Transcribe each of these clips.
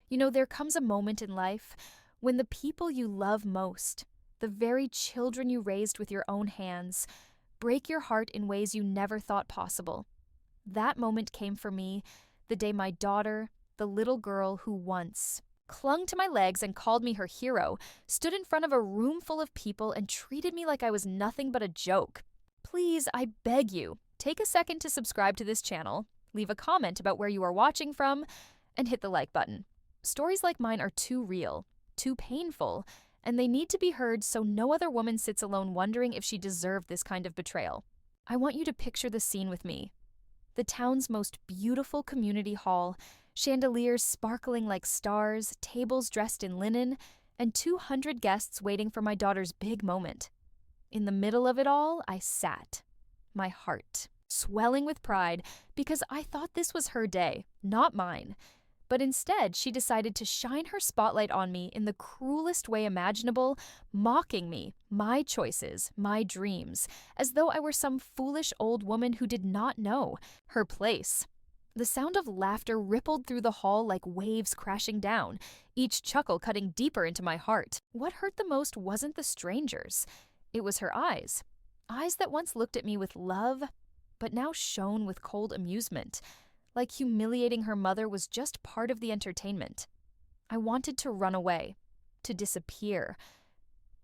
There comes a moment in life when the people you love most, the very children you raised with your own hands, break your heart in ways you never thought possible. That moment came for me the day my daughter, the little girl who once clung to my legs and called me her hero, stood in front of a room full of people and treated me like I was nothing but a joke. Please, I beg you, take a second to subscribe to this channel, leave a comment about where you are watching from, and hit the like button. Stories like mine are too real, too painful, and they need to be heard so no other woman sits alone wondering if she deserved this kind of betrayal. I want you to picture the scene with me. The town's most beautiful community hall, chandeliers sparkling like stars, tables dressed in linen, and 200 guests waiting for my daughter's big moment. In the middle of it all, I sat, my heart swelling with pride because I thought this was her day, not mine. But instead, she decided to shine her spotlight on me in the cruelest way imaginable, mocking me, my choices, my dreams, as though I were some foolish old woman who did not know her place. The sound of laughter rippled through the hall like waves crashing down, each chuckle cutting deeper into my heart. What hurt the most wasn't the strangers. It was her eyes. Eyes that once looked at me with love, but now shone with cold amusement. Like humiliating her mother was just part of the entertainment. I wanted to run away, to disappear.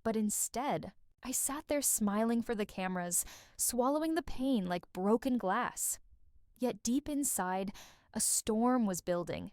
But instead, I sat there smiling for the cameras, swallowing the pain like broken glass. Yet deep inside, a storm was building.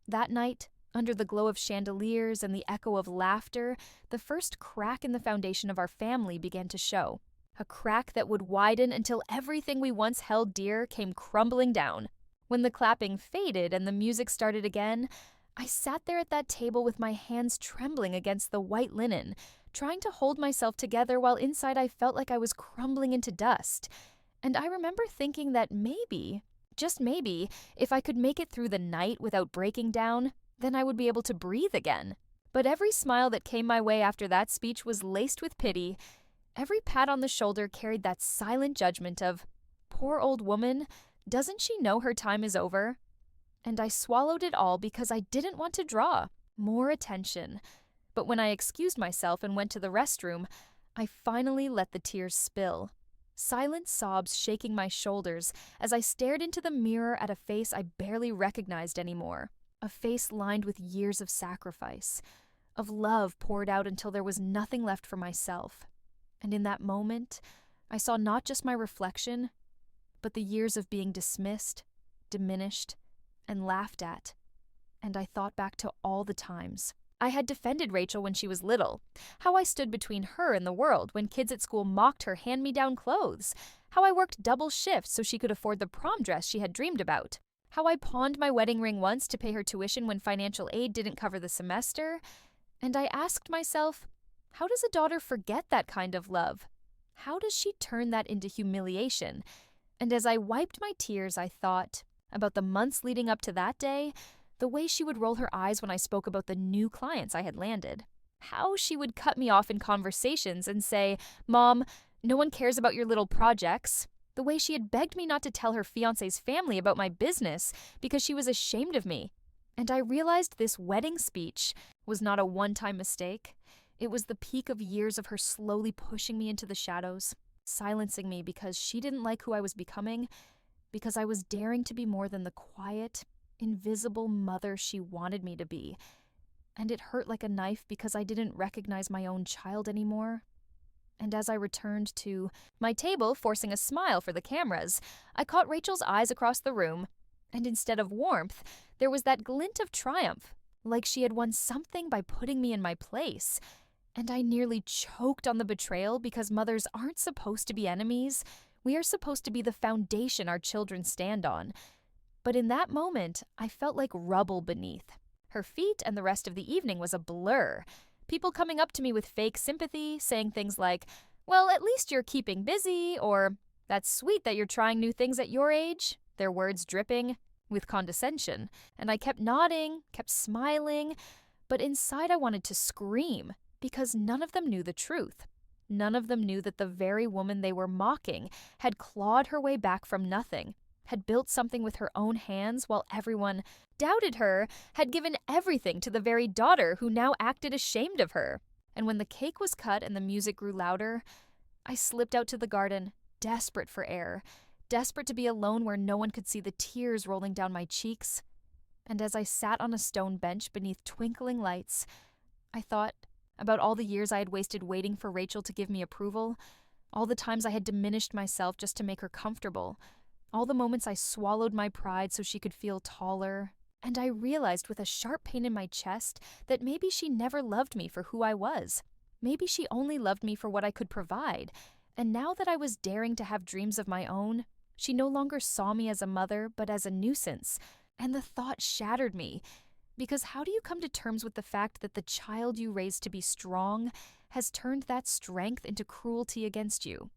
That night, under the glow of chandeliers and the echo of laughter, the first crack in the foundation of our family began to show. A crack that would widen until everything we once held dear came crumbling down. When the clapping faded and the music started again, I sat there at that table with my hands trembling against the white linen, trying to hold myself together while inside I felt like I was crumbling into dust. And I remember thinking that maybe, just maybe, if I could make it through the night without breaking down, then I would be able to breathe again. But every smile that came my way after that speech was laced with pity. Every pat on the shoulder carried that silent judgment of, poor old woman, doesn't she know her time is over? And I swallowed it all because I didn't want to draw more attention. But when I excused myself and went to the restroom, I finally let the tears spill. Silent sobs shaking my shoulders as I stared into the mirror at a face I barely recognized anymore. A face lined with years of sacrifice, of love poured out until there was nothing left for myself. And in that moment, I saw not just my reflection, but the years of being dismissed, diminished, and laughed at. And I thought back to all the times I had defended Rachel when she was little, how I stood between her and the world when kids at school mocked her hand-me-down clothes, how I worked double shifts so she could afford the prom dress she had dreamed about, how I pawned my wedding ring once to pay her tuition when financial aid didn't cover the semester. And I asked myself, how does a daughter forget that kind of love? How does she turn that into humiliation? And as I wiped my tears, I thought about the months leading up to that day, the way she would roll her eyes when I spoke about the new clients I had landed, how she would cut me off in conversations and say, "Mom, no one cares about your little projects," the way she had begged me not to tell her fiancé's family about my business because she was ashamed of me. And I realized this wedding speech was not a one-time mistake. It was the peak of years of her slowly pushing me into the shadows, silencing me because she didn't like who I was becoming, because I was daring to be more than the quiet, invisible mother she wanted me to be. And it hurt like a knife because I didn't recognize my own child anymore. And as I returned to my table, forcing a smile for the cameras, I caught Rachel's eyes across the room, and instead of warmth, there was that glint of triumph, like she had won something by putting me in my place. And I nearly choked on the betrayal because mothers aren't supposed to be enemies. We are supposed to be the foundation our children stand on. But in that moment, I felt like rubble beneath. Her feet and the rest of the evening was a blur. People coming up to me with fake sympathy, saying things like, "Well, at least you're keeping busy," or "That's sweet that you're trying new things at your age," their words dripping with condescension. And I kept nodding, kept smiling, but inside I wanted to scream. Because none of them knew the truth. None of them knew that the very woman they were mocking had clawed her way back from nothing, had built something with her own hands while everyone doubted her, had given everything to the very daughter who now acted ashamed of her. And when the cake was cut and the music grew louder, I slipped out to the garden, desperate for air, desperate to be alone where no one could see the tears rolling down my cheeks. And as I sat on a stone bench beneath twinkling lights, I thought about all the years I had wasted waiting for Rachel to give me approval, all the times I had diminished myself just to make her comfortable, all the moments I swallowed my pride so she could feel taller. And I realized with a sharp pain in my chest that maybe she never loved me for who I was. Maybe she only loved me for what I could provide. And now that I was daring to have dreams of my own, she no longer saw me as a mother, but as a nuisance. And the thought shattered me. Because how do you come to terms with the fact that the child you raised to be strong has turned that strength into cruelty against you?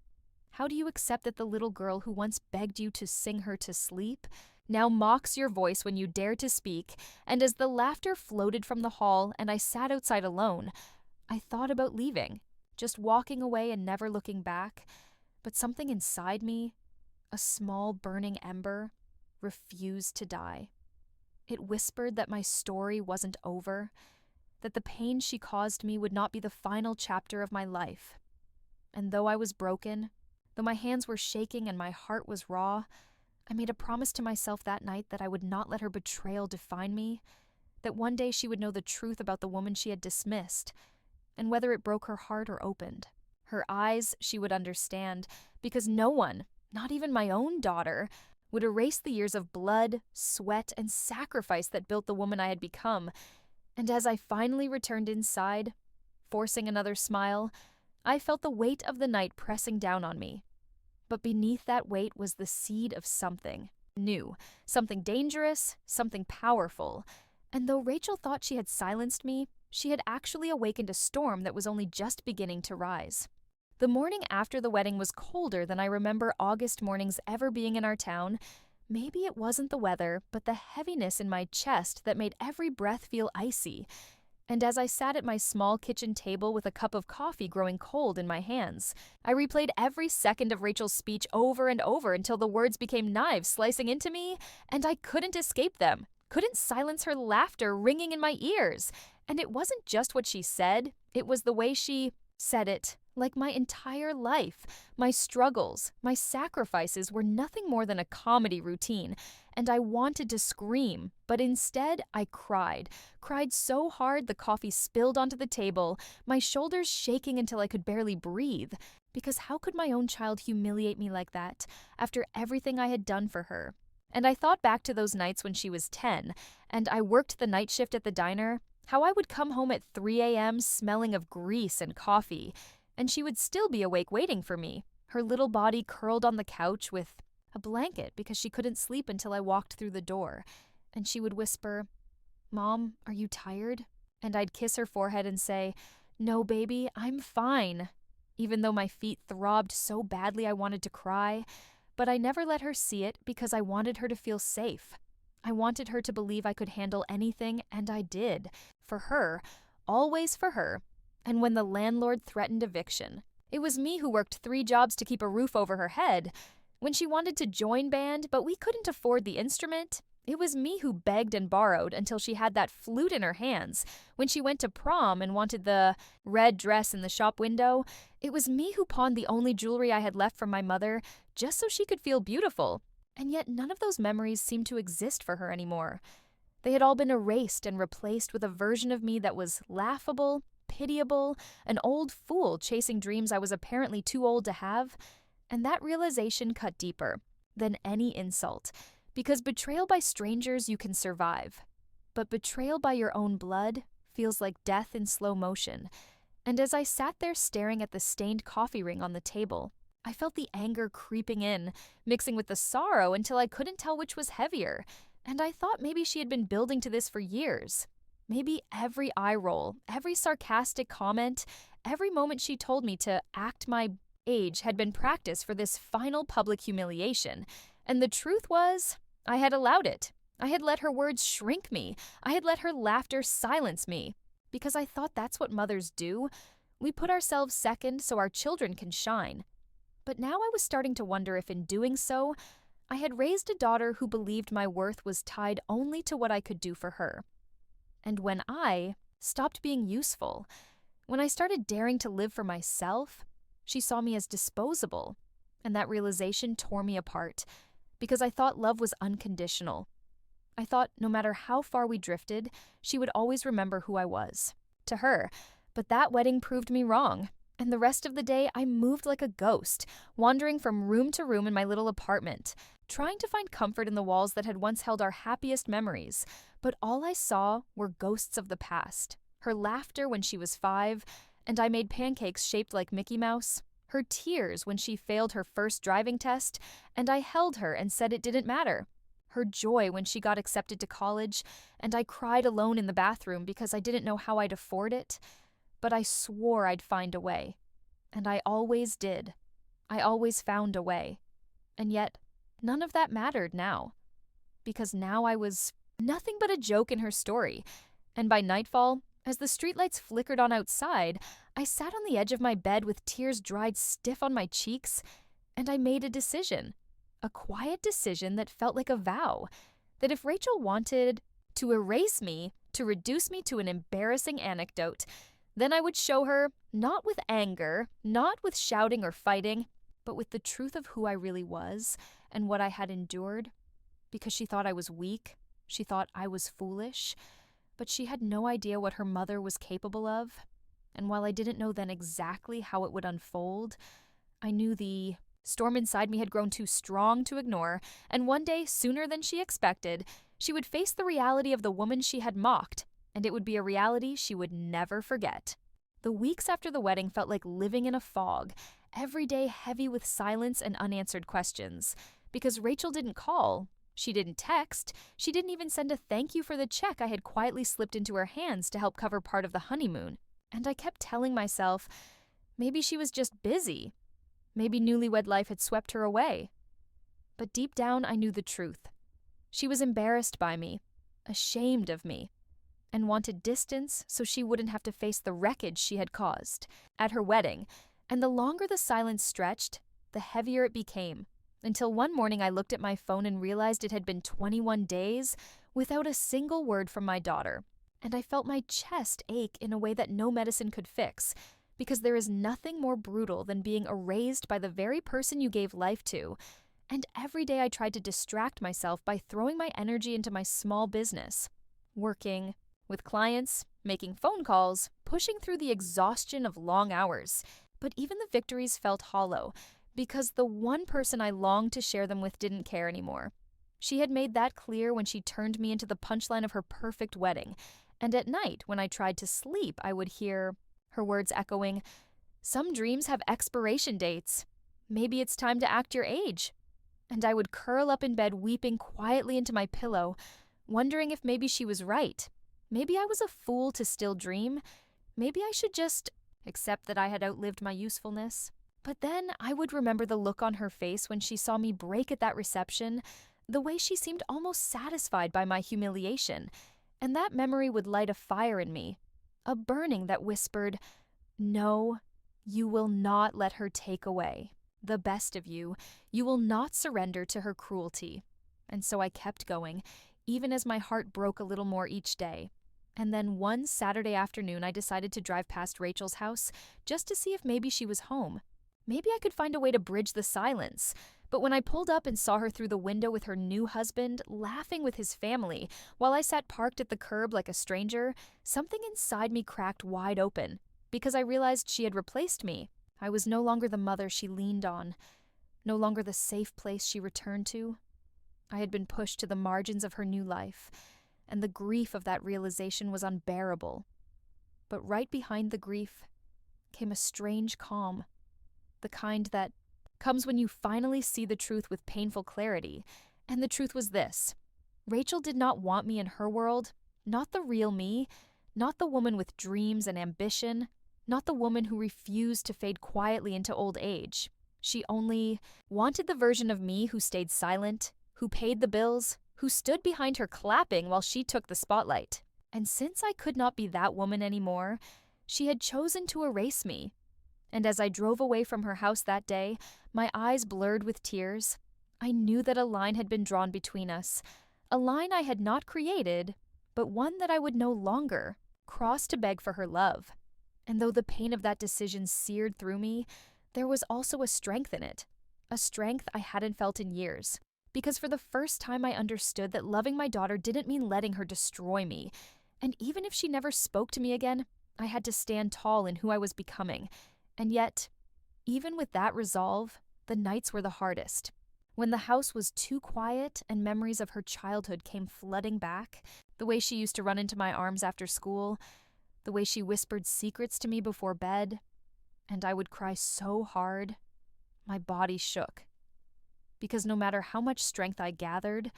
How do you accept that the little girl who once begged you to sing her to sleep now mocks your voice when you dare to speak? And as the laughter floated from the hall and I sat outside alone, I thought about leaving, just walking away and never looking back. But something inside me, a small burning ember, refused to die. It whispered that my story wasn't over, that the pain she caused me would not be the final chapter of my life. And though I was broken, though my hands were shaking and my heart was raw, I made a promise to myself that night that I would not let her betrayal define me, that one day she would know the truth about the woman she had dismissed, and whether it broke her heart or opened her eyes, she would understand, because no one, not even my own daughter, would erase the years of blood, sweat, and sacrifice that built the woman I had become. And as I finally returned inside, forcing another smile, I felt the weight of the night pressing down on me. But beneath that weight was the seed of something new, something dangerous, something powerful. And though Rachel thought she had silenced me, she had actually awakened a storm that was only just beginning to rise. The morning after the wedding was colder than I remember August mornings ever being in our town. Maybe it wasn't the weather, but the heaviness in my chest that made every breath feel icy. And as I sat at my small kitchen table with a cup of coffee growing cold in my hands, I replayed every second of Rachel's speech over and over until the words became knives slicing into me, and I couldn't escape them, couldn't silence her laughter ringing in my ears. And it wasn't just what she said, it was the way she said it. Like my entire life, my struggles, my sacrifices were nothing more than a comedy routine, and I wanted to scream, but instead I cried so hard the coffee spilled onto the table, my shoulders shaking until I could barely breathe. Because how could my own child humiliate me like that, after everything I had done for her? And I thought back to those nights when she was 10, and I worked the night shift at the diner, how I would come home at 3 a.m. smelling of grease and coffee, and she would still be awake waiting for me, her little body curled on the couch with a blanket because she couldn't sleep until I walked through the door. And she would whisper, "Mom, are you tired?" And I'd kiss her forehead and say, "No, baby, I'm fine," even though my feet throbbed so badly I wanted to cry. But I never let her see it because I wanted her to feel safe. I wanted her to believe I could handle anything, and I did. For her, always for her. And when the landlord threatened eviction, it was me who worked 3 jobs to keep a roof over her head. When she wanted to join band, but we couldn't afford the instrument, it was me who begged and borrowed until she had that flute in her hands. When she went to prom and wanted the red dress in the shop window, it was me who pawned the only jewelry I had left from my mother just so she could feel beautiful. And yet none of those memories seemed to exist for her anymore. They had all been erased and replaced with a version of me that was laughable, pitiable, an old fool chasing dreams I was apparently too old to have. And that realization cut deeper than any insult, because betrayal by strangers you can survive. But betrayal by your own blood feels like death in slow motion. And as I sat there staring at the stained coffee ring on the table, I felt the anger creeping in, mixing with the sorrow until I couldn't tell which was heavier. And I thought maybe she had been building to this for years. Maybe every eye roll, every sarcastic comment, every moment she told me to act my age had been practice for this final public humiliation. And the truth was, I had allowed it. I had let her words shrink me. I had let her laughter silence me. Because I thought that's what mothers do. We put ourselves second so our children can shine. But now I was starting to wonder if in doing so, I had raised a daughter who believed my worth was tied only to what I could do for her. And when I stopped being useful, when I started daring to live for myself, she saw me as disposable, and that realization tore me apart because I thought love was unconditional. I thought no matter how far we drifted, she would always remember who I was to her, but that wedding proved me wrong. And the rest of the day, I moved like a ghost, wandering from room to room in my little apartment, trying to find comfort in the walls that had once held our happiest memories. But all I saw were ghosts of the past. Her laughter when she was 5, and I made pancakes shaped like Mickey Mouse. Her tears when she failed her first driving test, and I held her and said it didn't matter. Her joy when she got accepted to college, and I cried alone in the bathroom because I didn't know how I'd afford it. But I swore I'd find a way. And I always did. I always found a way. And yet, none of that mattered now. Because now I was nothing but a joke in her story. And by nightfall, as the streetlights flickered on outside, I sat on the edge of my bed with tears dried stiff on my cheeks, and I made a decision. A quiet decision that felt like a vow. That if Rachel wanted to erase me, to reduce me to an embarrassing anecdote, then I would show her, not with anger, not with shouting or fighting, but with the truth of who I really was and what I had endured. Because she thought I was weak, she thought I was foolish, but she had no idea what her mother was capable of. And while I didn't know then exactly how it would unfold, I knew the storm inside me had grown too strong to ignore, and one day, sooner than she expected, she would face the reality of the woman she had mocked, and it would be a reality she would never forget. The weeks after the wedding felt like living in a fog, every day heavy with silence and unanswered questions. Because Rachel didn't call, she didn't text, she didn't even send a thank you for the check I had quietly slipped into her hands to help cover part of the honeymoon. And I kept telling myself, maybe she was just busy. Maybe newlywed life had swept her away. But deep down, I knew the truth. She was embarrassed by me, ashamed of me, and wanted distance so she wouldn't have to face the wreckage she had caused at her wedding. And the longer the silence stretched, the heavier it became, until one morning I looked at my phone and realized it had been 21 days without a single word from my daughter. And I felt my chest ache in a way that no medicine could fix, because there is nothing more brutal than being erased by the very person you gave life to. And every day I tried to distract myself by throwing my energy into my small business, working with clients, making phone calls, pushing through the exhaustion of long hours. But even the victories felt hollow, because the one person I longed to share them with didn't care anymore. She had made that clear when she turned me into the punchline of her perfect wedding. And at night, when I tried to sleep, I would hear her words echoing, "Some dreams have expiration dates. Maybe it's time to act your age." And I would curl up in bed weeping quietly into my pillow, wondering if maybe she was right. Maybe I was a fool to still dream. Maybe I should just accept that I had outlived my usefulness. But then I would remember the look on her face when she saw me break at that reception, the way she seemed almost satisfied by my humiliation. And that memory would light a fire in me, a burning that whispered, "No, you will not let her take away the best of you. You will not surrender to her cruelty." And so I kept going, even as my heart broke a little more each day. And then one Saturday afternoon, I decided to drive past Rachel's house just to see if maybe she was home. Maybe I could find a way to bridge the silence. But when I pulled up and saw her through the window with her new husband, laughing with his family, while I sat parked at the curb like a stranger, something inside me cracked wide open, because I realized she had replaced me. I was no longer the mother she leaned on, no longer the safe place she returned to. I had been pushed to the margins of her new life, and the grief of that realization was unbearable. But right behind the grief came a strange calm, the kind that comes when you finally see the truth with painful clarity. And the truth was this: Rachel did not want me in her world, not the real me, not the woman with dreams and ambition, not the woman who refused to fade quietly into old age. She only wanted the version of me who stayed silent, who paid the bills, who stood behind her clapping while she took the spotlight. And since I could not be that woman anymore, she had chosen to erase me. And as I drove away from her house that day, my eyes blurred with tears, I knew that a line had been drawn between us, a line I had not created, but one that I would no longer cross to beg for her love. And though the pain of that decision seared through me, there was also a strength in it, a strength I hadn't felt in years. Because for the first time I understood that loving my daughter didn't mean letting her destroy me. And even if she never spoke to me again, I had to stand tall in who I was becoming. And yet, even with that resolve, the nights were the hardest. When the house was too quiet and memories of her childhood came flooding back, the way she used to run into my arms after school, the way she whispered secrets to me before bed, and I would cry so hard, my body shook. Because no matter how much strength I gathered,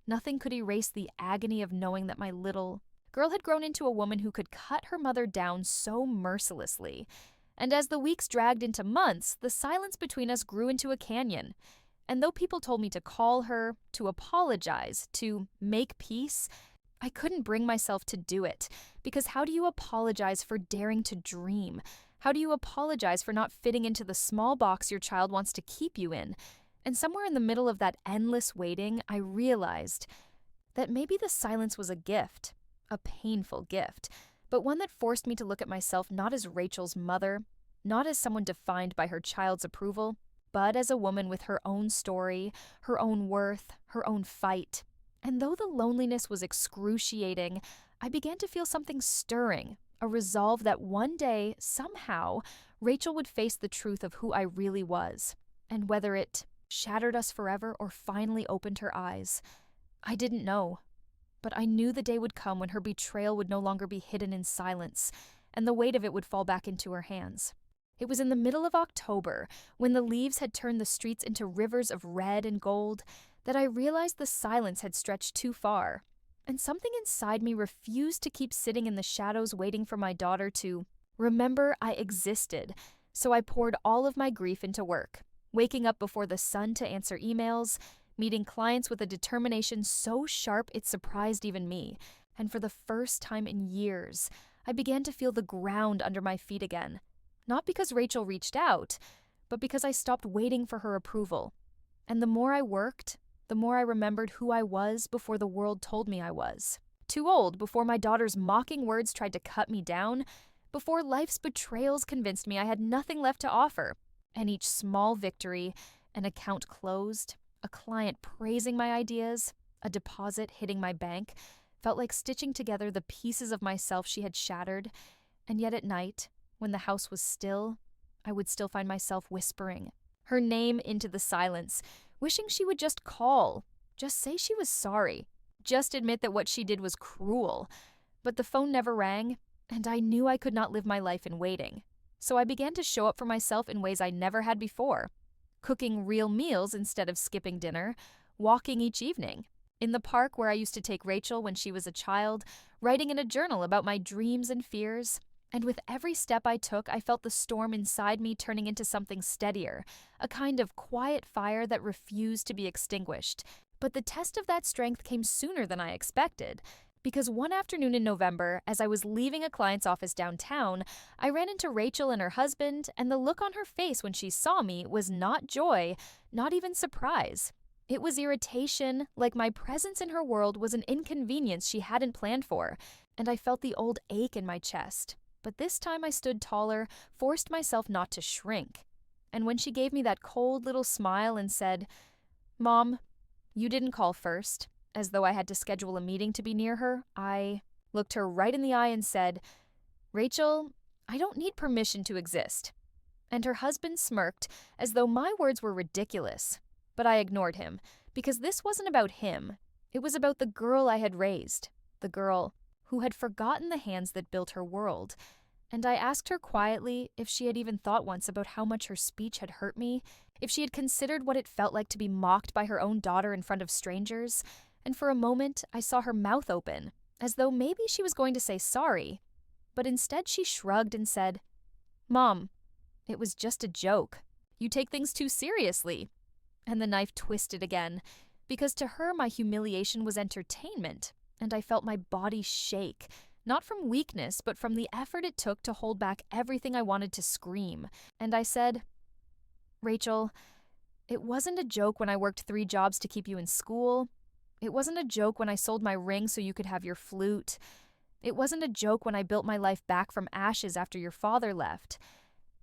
nothing could erase the agony of knowing that my little girl had grown into a woman who could cut her mother down so mercilessly. And as the weeks dragged into months, the silence between us grew into a canyon. And though people told me to call her, to apologize, to make peace, I couldn't bring myself to do it. Because how do you apologize for daring to dream? How do you apologize for not fitting into the small box your child wants to keep you in? And somewhere in the middle of that endless waiting, I realized that maybe the silence was a gift, a painful gift, but one that forced me to look at myself not as Rachel's mother, not as someone defined by her child's approval, but as a woman with her own story, her own worth, her own fight. And though the loneliness was excruciating, I began to feel something stirring, a resolve that one day, somehow, Rachel would face the truth of who I really was. And whether it shattered us forever or finally opened her eyes, I didn't know. But I knew the day would come when her betrayal would no longer be hidden in silence, and the weight of it would fall back into her hands. It was in the middle of October, when the leaves had turned the streets into rivers of red and gold, that I realized the silence had stretched too far, and something inside me refused to keep sitting in the shadows waiting for my daughter to remember I existed. So I poured all of my grief into work, waking up before the sun to answer emails, meeting clients with a determination so sharp it surprised even me. And for the first time in years, I began to feel the ground under my feet again. Not because Rachel reached out, but because I stopped waiting for her approval. And the more I worked, the more I remembered who I was before the world told me I was. Too old before my daughter's mocking words tried to cut me down, before life's betrayals convinced me I had nothing left to offer. And each small victory, an account closed, a client praising my ideas, a deposit hitting my bank, felt like stitching together the pieces of myself she had shattered. And yet at night, when the house was still, I would still find myself whispering her name into the silence, wishing she would just call, just say she was sorry, just admit that what she did was cruel. But the phone never rang, and I knew I could not live my life in waiting. So I began to show up for myself in ways I never had before, cooking real meals instead of skipping dinner, walking each evening, in the park where I used to take Rachel when she was a child, writing in a journal about my dreams and fears. And with every step I took, I felt the storm inside me turning into something steadier, a kind of quiet fire that refused to be extinguished. But the test of that strength came sooner than I expected, because one afternoon in November, as I was leaving a client's office downtown, I ran into Rachel and her husband, and the look on her face when she saw me was not joy, not even surprise. It was irritation, like my presence in her world was an inconvenience she hadn't planned for, and I felt the old ache in my chest. But this time I stood taller, forced myself not to shrink. And when she gave me that cold little smile and said, "Mom, you didn't call first," as though I had to schedule a meeting to be near her, I looked her right in the eye and said, "Rachel, I don't need permission to exist." And her husband smirked, as though my words were ridiculous. But I ignored him, because this wasn't about him. It was about the girl I had raised, the girl who had forgotten the hands that built her world. And I asked her quietly if she had even thought once about how much her speech had hurt me, if she had considered what it felt like to be mocked by her own daughter in front of strangers. And for a moment, I saw her mouth open, as though maybe she was going to say sorry. But instead she shrugged and said, "Mom, it was just a joke. You take things too seriously." And the knife twisted again, because to her my humiliation was entertainment. And I felt my body shake, not from weakness, but from the effort it took to hold back everything I wanted to scream. And I said, "Rachel, It wasn't a joke when I worked 3 jobs to keep you in school. It wasn't a joke when I sold my ring so you could have your flute. It wasn't a joke when I built my life back from ashes after your father left.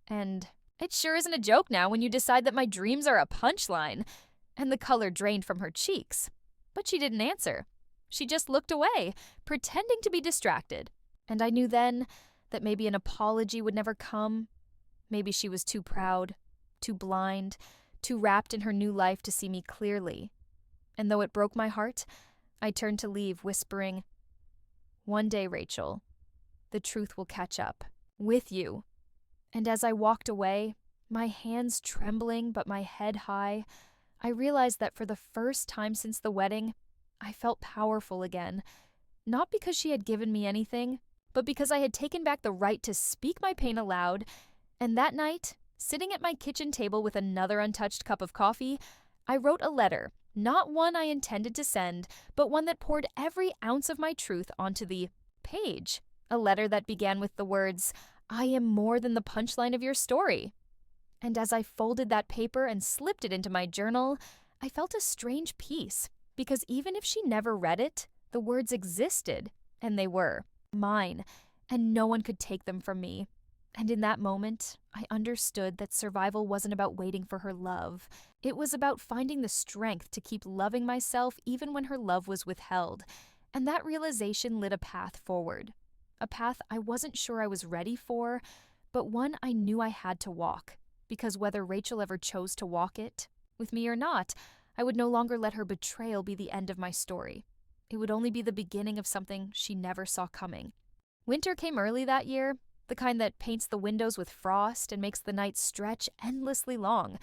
And it sure isn't a joke now when you decide that my dreams are a punchline." And the color drained from her cheeks. But she didn't answer. She just looked away, pretending to be distracted. And I knew then that maybe an apology would never come. Maybe she was too proud, too blind, too wrapped in her new life to see me clearly. And though it broke my heart, I turned to leave, whispering, "One day, Rachel, the truth will catch up. With you." And as I walked away, my hands trembling but my head high, I realized that for the first time since the wedding, I felt powerful again. Not because she had given me anything, but because I had taken back the right to speak my pain aloud. And that night, sitting at my kitchen table with another untouched cup of coffee, I wrote a letter, not one I intended to send, but one that poured every ounce of my truth onto the page. A letter that began with the words, "I am more than the punchline of your story." And as I folded that paper and slipped it into my journal, I felt a strange peace, because even if she never read it, the words existed, and they were mine, and no one could take them from me. And in that moment, I understood that survival wasn't about waiting for her love. It was about finding the strength to keep loving myself even when her love was withheld. And that realization lit a path forward. A path I wasn't sure I was ready for, but one I knew I had to walk. Because whether Rachel ever chose to walk it, with me or not, I would no longer let her betrayal be the end of my story. It would only be the beginning of something she never saw coming. Winter came early that year, the kind that paints the windows with frost and makes the nights stretch endlessly long.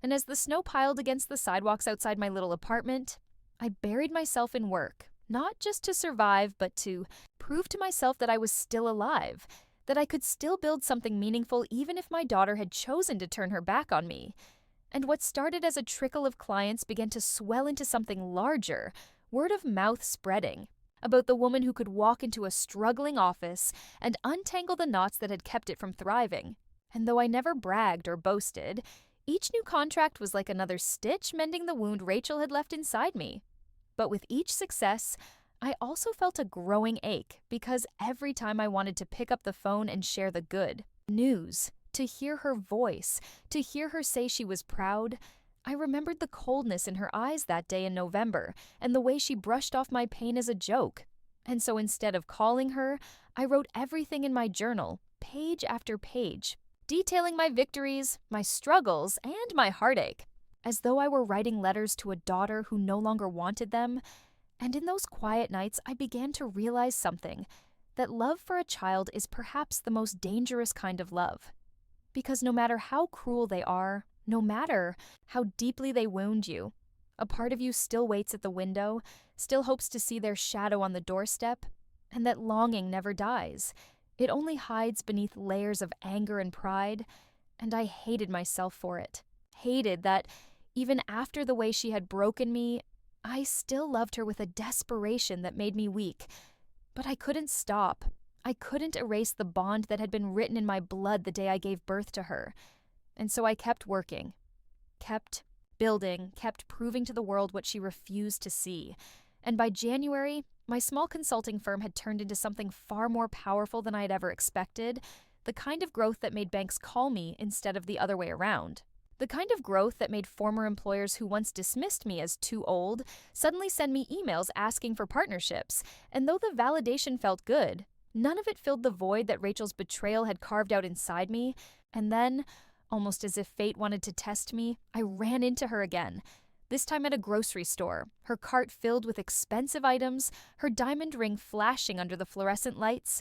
And as the snow piled against the sidewalks outside my little apartment, I buried myself in work, not just to survive, but to prove to myself that I was still alive, that I could still build something meaningful even if my daughter had chosen to turn her back on me. And what started as a trickle of clients began to swell into something larger, word of mouth spreading, about the woman who could walk into a struggling office and untangle the knots that had kept it from thriving. And though I never bragged or boasted, each new contract was like another stitch mending the wound Rachel had left inside me. But with each success, I also felt a growing ache because every time I wanted to pick up the phone and share the good news, to hear her voice, to hear her say she was proud, I remembered the coldness in her eyes that day in November and the way she brushed off my pain as a joke. And so instead of calling her, I wrote everything in my journal, page after page, detailing my victories, my struggles, and my heartache, as though I were writing letters to a daughter who no longer wanted them. And in those quiet nights, I began to realize something, that love for a child is perhaps the most dangerous kind of love. Because no matter how cruel they are, no matter how deeply they wound you, a part of you still waits at the window, still hopes to see their shadow on the doorstep, and that longing never dies. It only hides beneath layers of anger and pride, and I hated myself for it. Hated that, even after the way she had broken me, I still loved her with a desperation that made me weak. But I couldn't stop. I couldn't erase the bond that had been written in my blood the day I gave birth to her. And so I kept working, kept building, kept proving to the world what she refused to see. And by January, my small consulting firm had turned into something far more powerful than I had ever expected, the kind of growth that made banks call me instead of the other way around. The kind of growth that made former employers who once dismissed me as too old suddenly send me emails asking for partnerships, and though the validation felt good, none of it filled the void that Rachel's betrayal had carved out inside me. And then, almost as if fate wanted to test me, I ran into her again, this time at a grocery store, her cart filled with expensive items, her diamond ring flashing under the fluorescent lights.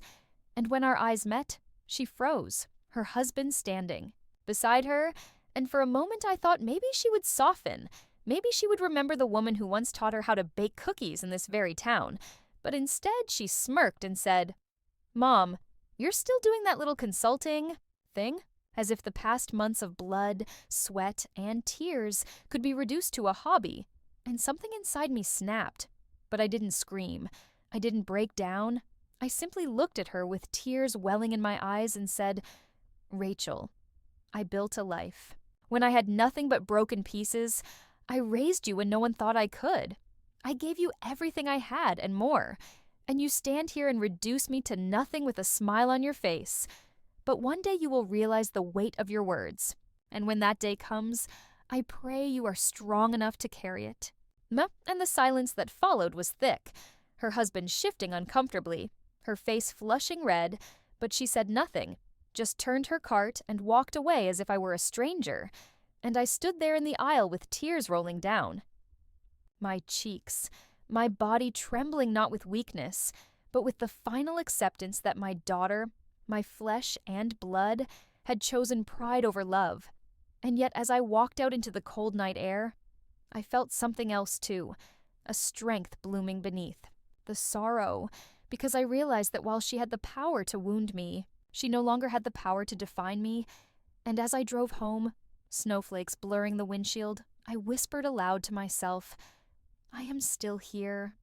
And when our eyes met, she froze, her husband standing beside her. And for a moment I thought maybe she would soften. Maybe she would remember the woman who once taught her how to bake cookies in this very town. But instead she smirked and said, "Mom, you're still doing that little consulting thing?" As if the past months of blood, sweat, and tears could be reduced to a hobby. And something inside me snapped. But I didn't scream. I didn't break down. I simply looked at her with tears welling in my eyes and said, "Rachel, I built a life. When I had nothing but broken pieces, I raised you when no one thought I could. I gave you everything I had and more, and you stand here and reduce me to nothing with a smile on your face. But one day you will realize the weight of your words, and when that day comes, I pray you are strong enough to carry it." And the silence that followed was thick, her husband shifting uncomfortably, her face flushing red, but she said nothing, just turned her cart and walked away as if I were a stranger, and I stood there in the aisle with tears rolling down. My cheeks, my body trembling not with weakness, but with the final acceptance that my daughter, my flesh and blood, had chosen pride over love. And yet as I walked out into the cold night air, I felt something else too, a strength blooming beneath, the sorrow, because I realized that while she had the power to wound me, she no longer had the power to define me, and as I drove home, snowflakes blurring the windshield, I whispered aloud to myself, "I am still here,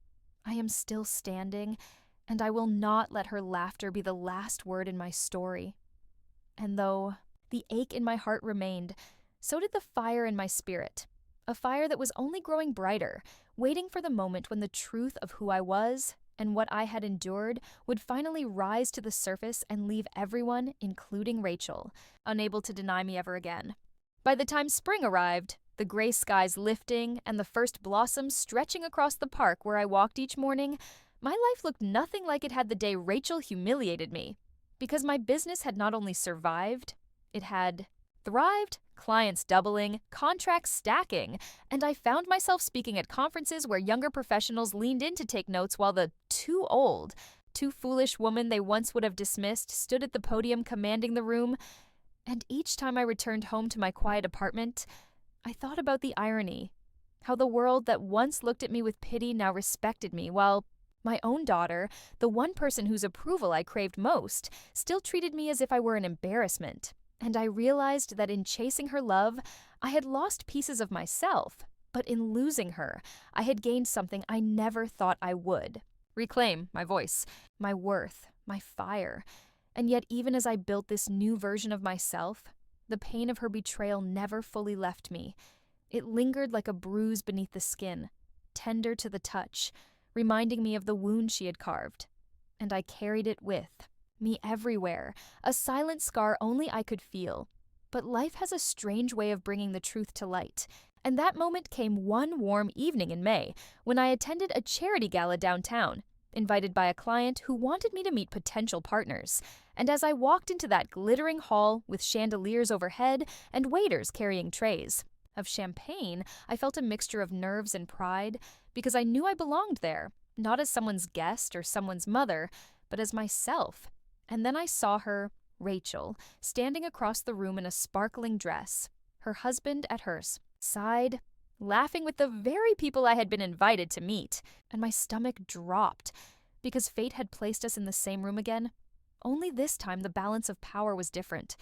I am still standing, and I will not let her laughter be the last word in my story." And though the ache in my heart remained, so did the fire in my spirit, a fire that was only growing brighter, waiting for the moment when the truth of who I was and what I had endured would finally rise to the surface and leave everyone, including Rachel, unable to deny me ever again. By the time spring arrived, the gray skies lifting and the first blossoms stretching across the park where I walked each morning, my life looked nothing like it had the day Rachel humiliated me, because my business had not only survived, it had thrived, clients doubling, contracts stacking, and I found myself speaking at conferences where younger professionals leaned in to take notes while the too old, too foolish woman they once would have dismissed stood at the podium commanding the room. And each time I returned home to my quiet apartment, I thought about the irony, how the world that once looked at me with pity now respected me, while my own daughter, the one person whose approval I craved most, still treated me as if I were an embarrassment. And I realized that in chasing her love, I had lost pieces of myself, but in losing her, I had gained something I never thought I would. Reclaim my voice, my worth, my fire. And yet even as I built this new version of myself, the pain of her betrayal never fully left me. It lingered like a bruise beneath the skin, tender to the touch, reminding me of the wound she had carved. And I carried it with me everywhere, a silent scar only I could feel. But life has a strange way of bringing the truth to light, and that moment came one warm evening in May when I attended a charity gala downtown, invited by a client who wanted me to meet potential partners. And as I walked into that glittering hall with chandeliers overhead and waiters carrying trays of champagne, I felt a mixture of nerves and pride because I knew I belonged there, not as someone's guest or someone's mother, but as myself. And then I saw her, Rachel, standing across the room in a sparkling dress, her husband at her side, laughing with the very people I had been invited to meet, and my stomach dropped because fate had placed us in the same room again. Only this time the balance of power was different,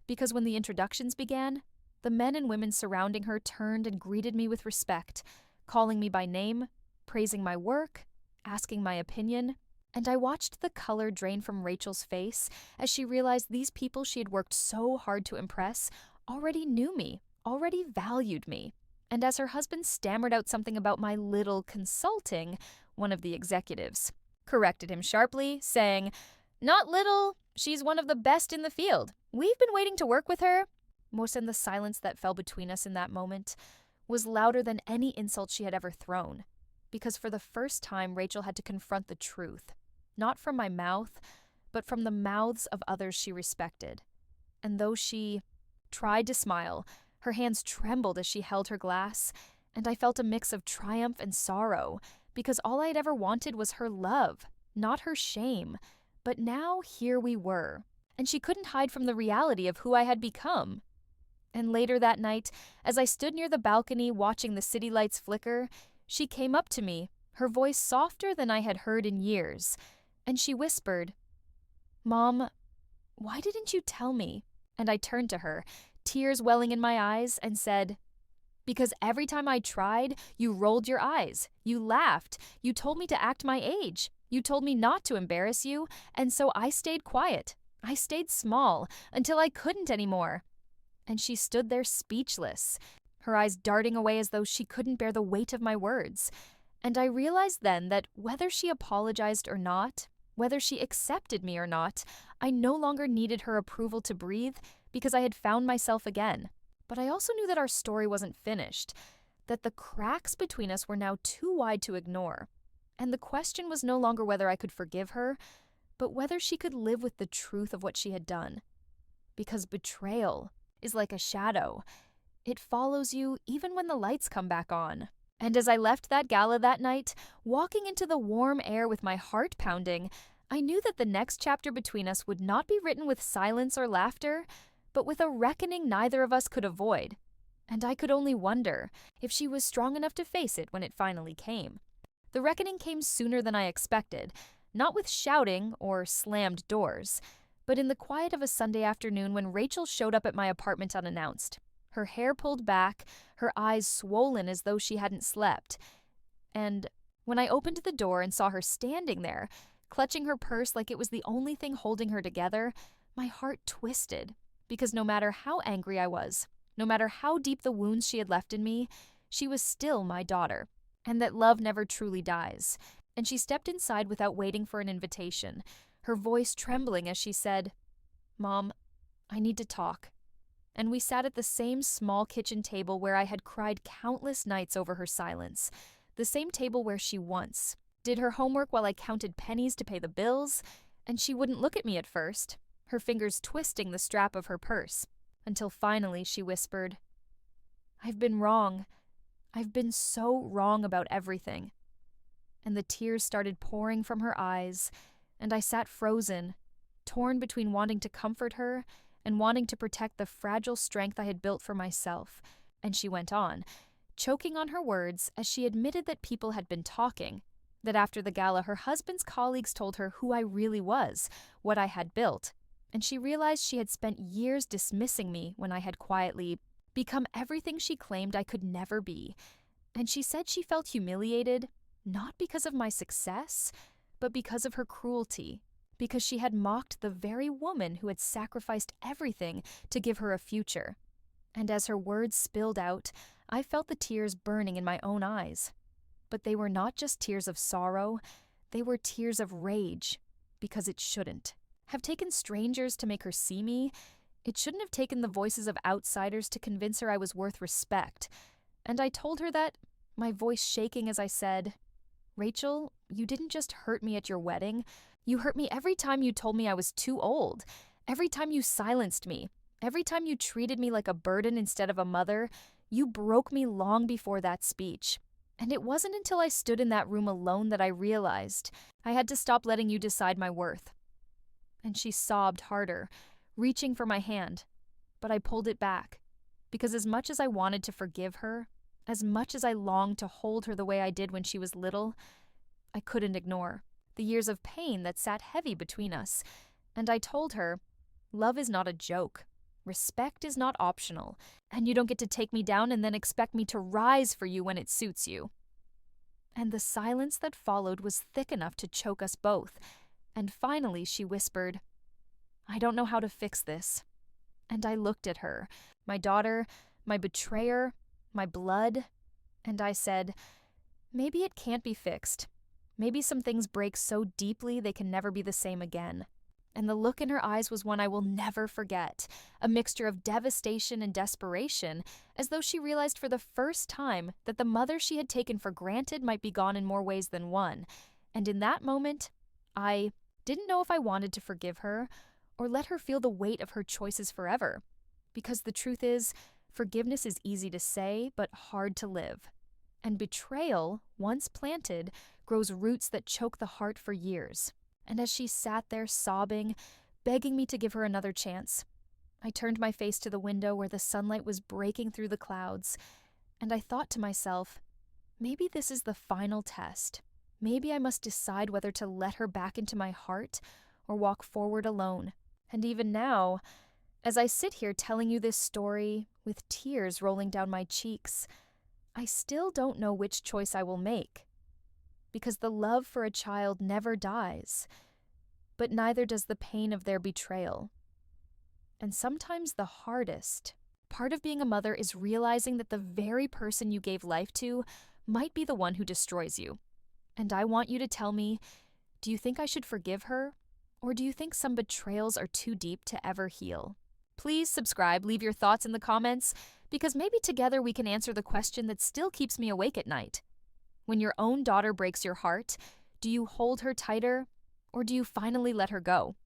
because when the introductions began, the men and women surrounding her turned and greeted me with respect, calling me by name, praising my work, asking my opinion, and I watched the color drain from Rachel's face as she realized these people she had worked so hard to impress already knew me, already valued me. And as her husband stammered out something about my little consulting, one of the executives corrected him sharply, saying, "Not little, she's one of the best in the field. We've been waiting to work with her." Most in the silence that fell between us in that moment was louder than any insult she had ever thrown, because for the first time Rachel had to confront the truth, not from my mouth, but from the mouths of others she respected. And though she tried to smile, her hands trembled as she held her glass, and I felt a mix of triumph and sorrow, because all I had ever wanted was her love, not her shame. But now here we were, and she couldn't hide from the reality of who I had become. And later that night, as I stood near the balcony watching the city lights flicker, she came up to me, her voice softer than I had heard in years, and she whispered, "Mom, why didn't you tell me?" And I turned to her, tears welling in my eyes, and said, "Because every time I tried, you rolled your eyes, you laughed, you told me to act my age, you told me not to embarrass you, and so I stayed quiet. I stayed small, until I couldn't anymore. And she stood there speechless, her eyes darting away as though she couldn't bear the weight of my words. And I realized then that whether she apologized or not, whether she accepted me or not, I no longer needed her approval to breathe because I had found myself again. But I also knew that our story wasn't finished, that the cracks between us were now too wide to ignore. And the question was no longer whether I could forgive her, but whether she could live with the truth of what she had done. Because betrayal is like a shadow. It follows you even when the lights come back on. And as I left that gala that night, walking into the warm air with my heart pounding, I knew that the next chapter between us would not be written with silence or laughter, but with a reckoning neither of us could avoid. And I could only wonder if she was strong enough to face it when it finally came. The reckoning came sooner than I expected, not with shouting or slammed doors, but in the quiet of a Sunday afternoon when Rachel showed up at my apartment unannounced. Her hair pulled back, her eyes swollen as though she hadn't slept. And when I opened the door and saw her standing there, clutching her purse like it was the only thing holding her together, my heart twisted, because no matter how angry I was, no matter how deep the wounds she had left in me, she was still my daughter, and that love never truly dies. And she stepped inside without waiting for an invitation, her voice trembling as she said, "Mom, I need to talk." And we sat at the same small kitchen table where I had cried countless nights over her silence, the same table where she once did her homework while I counted pennies to pay the bills, and she wouldn't look at me at first, her fingers twisting the strap of her purse, until finally she whispered, "I've been wrong. I've been so wrong about everything." And the tears started pouring from her eyes, and I sat frozen, torn between wanting to comfort her and wanting to protect the fragile strength I had built for myself. And she went on, choking on her words as she admitted that people had been talking, that after the gala her husband's colleagues told her who I really was, what I had built, and she realized she had spent years dismissing me when I had quietly become everything she claimed I could never be. And she said she felt humiliated, not because of my success, but because of her cruelty, because she had mocked the very woman who had sacrificed everything to give her a future. And as her words spilled out, I felt the tears burning in my own eyes. But they were not just tears of sorrow, they were tears of rage, because it shouldn't have taken strangers to make her see me. It shouldn't have taken the voices of outsiders to convince her I was worth respect. And I told her that, my voice shaking as I said, "Rachel, you didn't just hurt me at your wedding. You hurt me every time you told me I was too old, every time you silenced me, every time you treated me like a burden instead of a mother. You broke me long before that speech. And it wasn't until I stood in that room alone that I realized I had to stop letting you decide my worth." And she sobbed harder, reaching for my hand. But I pulled it back, because as much as I wanted to forgive her, as much as I longed to hold her the way I did when she was little, I couldn't ignore the years of pain that sat heavy between us. And I told her, love is not a joke. Respect is not optional, and you don't get to take me down and then expect me to rise for you when it suits you. And the silence that followed was thick enough to choke us both. And finally she whispered, "I don't know how to fix this." And I looked at her, my daughter, my betrayer, my blood, and I said, "Maybe it can't be fixed. Maybe some things break so deeply they can never be the same again." And the look in her eyes was one I will never forget, a mixture of devastation and desperation, as though she realized for the first time that the mother she had taken for granted might be gone in more ways than one. And in that moment, I didn't know if I wanted to forgive her or let her feel the weight of her choices forever. Because the truth is, forgiveness is easy to say, but hard to live. And betrayal, once planted, grows roots that choke the heart for years. And as she sat there sobbing, begging me to give her another chance, I turned my face to the window where the sunlight was breaking through the clouds, and I thought to myself, maybe this is the final test. Maybe I must decide whether to let her back into my heart or walk forward alone. And even now, as I sit here telling you this story with tears rolling down my cheeks, I still don't know which choice I will make. Because the love for a child never dies, but neither does the pain of their betrayal. And sometimes the hardest Part of being a mother is realizing that the very person you gave life to might be the one who destroys you. And I want you to tell me, do you think I should forgive her? Or do you think some betrayals are too deep to ever heal? Please subscribe, leave your thoughts in the comments, because maybe together we can answer the question that still keeps me awake at night. When your own daughter breaks your heart, do you hold her tighter, or do you finally let her go?